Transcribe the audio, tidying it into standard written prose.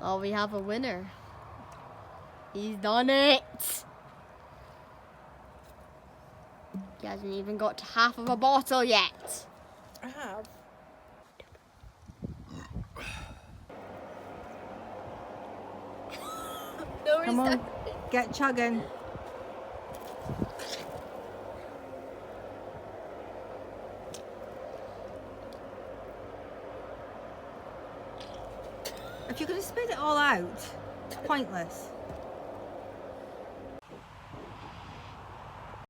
Oh, we have a winner. He's done it. He hasn't even got to half of a bottle yet. I have. No, Come on, get chugging. If you're going to spit it all out, it's pointless.